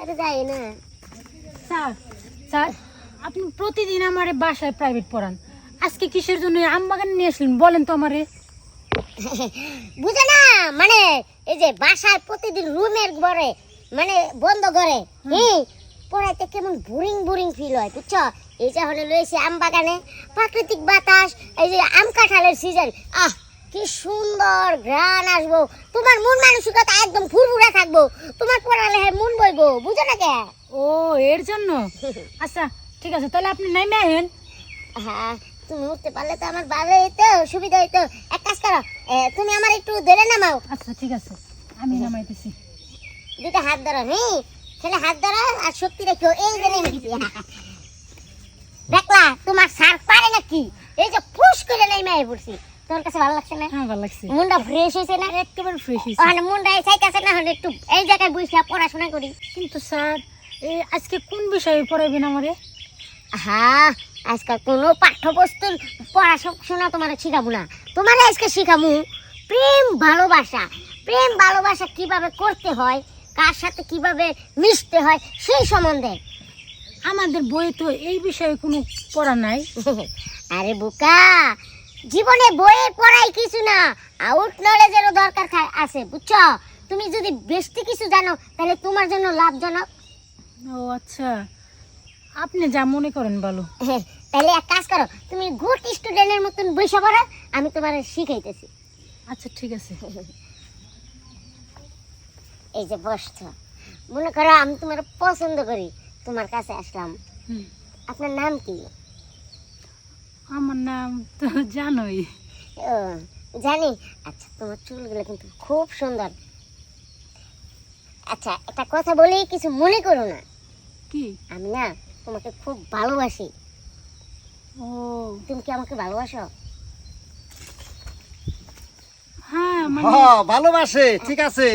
আরে যাই না। স্যার স্যার আপনি প্রতিদিন আমার বাসায় প্রাইভেট পড়ান, আজকে কিসের জন্য আম বাগানে নিয়ে আসলেন বলেন তো আমারে। বুঝে না মানে এই যে বাসায় প্রতিদিন রুমের ঘরে মানে বন্ধ করে পড়াইতে কেমন বোরিং বোরিং ফিল হয় বুঝছো। এই যে হলে রয়েছে আম বাগানে প্রাকৃতিক বাতাস, এই যে আম কাঁঠালের সিজন, কি সুন্দর ঘ্রাণ আসবো, তোমার মন মানসিকতা একদম ফুরফুরা থাকবো, তোমার পড়ালে মন বইবো, বুঝো না কে? ও এর জন্য। আচ্ছা ঠিক আছে, তাহলে আপনি নাইমে আহেন। হ্যাঁ তুমি উঠতে পারলে তো আমার ভালো হইতো, সুবিধা হইতো। এক কাজ করো, তুমি আমার একটু ধরে নামাও। আচ্ছা ঠিক আছে, আমি নামাইতেছি। দুইটা হাত ধরো, ছেলে হাত ধরো আর শক্তি রেখো। এই যে নেমে গেছি। দেখলা তোমার স্যার পারে নাকি? এই যে ফুস করে নেমে পড়ছি। তোর কাছে ভালো লাগছে না? হ্যাঁ ভালো লাগছে, মনটা ফ্রেশ হয়েছে না? একেবারে ফ্রেশ হয়েছে। মানে মনটা চাইতেছে না হলে একটু এই জায়গায় বসে পড়াশোনা করি। কিন্তু স্যার এই আজকে কোন বিষয়ে পড়াবেন আমারে? হ্যাঁ আজকাল কোনো পাঠ্যপুস্তক পড়াশোনা তোমার শিখাবো না, তোমার আজকে শিখাবো প্রেম ভালোবাসা। প্রেম ভালোবাসা কিভাবে করতে হয়, কার সাথে কিভাবে মিশতে হয় সেই সম্বন্ধে। আমাদের বইয়ে তো এই বিষয়ে কোনো পড়া নাই। আরে বোকা, জীবনে বইয়ের পড়াই কিছু না, আউট নলেজেরও দরকার আছে বুঝছো। তুমি যদি বেশি কিছু জানো তাহলে তোমার জন্য লাভজনক। ও আচ্ছা, আপনি যা মনে করেন ভালো। তাহলে এক কাজ করো, তুমি গুড স্টুডেন্টের মতন বসে পড়ো, আমি তোমার শিখাইতেছি। আচ্ছা ঠিক আছে। এই যে বসছো, মনে করো আমি তোমার পছন্দ করি, তোমার কাছে আসলাম। আপনার নাম কি? আমার নাম তো জানোই। ও জানি। আচ্ছা তোমার চুলগুলো কিন্তু খুব সুন্দর। আচ্ছা একটা কথা বলি, কিছু মনে করো না। কি? আমি না তোমাকে খুব ভালোবাসি। ও তুমি কি আমাকে ভালোবাসো? হ্যাঁ মানে হ্যাঁ ভালোবাসে, ঠিক আছে।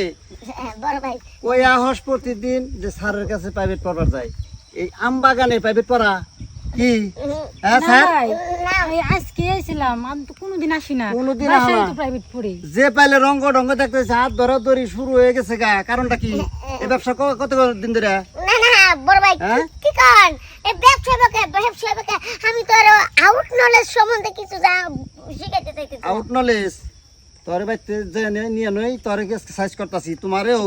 বড় ভাই ওই আহস প্রতিদিন যে স্যারের কাছে প্রাইভেট পড়বার যায়, এই আম বাগানে প্রাইভেট পড়া কি? হ্যাঁ না স্যার, ভাই, না এই আজকে এসেছিলাম, আমি তো কোনোদিন আসি না, কোনোদিন বাসায় আসো না। তো প্রাইভেট পড়ি। যে পাইলে রঙ্গ ঢঙ্গ দেখতেছে, হাত ধরাধরি শুরু হয়ে গেছে গা। কারণটা কি? এই ব্যবসা কত দিন ধরে? না না বড় ভাই হ্যাঁ? কি কারণ এই ব্যবসা আমি তো আরো আউট নলেজ সম্বন্ধে কিছু শিখাইতে চাইতেছি। আউট নলেজ তোর বাইতে যে নিয়ে নই, তোর সাইজ করতেছি। তোমারেও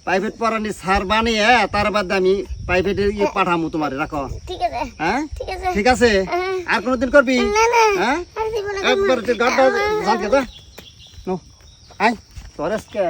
প্রাইভেট পড়ানি স্যার বানিয়ে তার বাদে আমি প্রাইভেটে ইয়ে পাঠামু তোমারে, রাখো। ঠিক আছে হ্যাঁ ঠিক আছে ঠিক আছে। আর কোনদিন করবি? না না হ্যাঁ আর দিব না। একবার গাড়টা জানকে দে নো আই তোর আজকে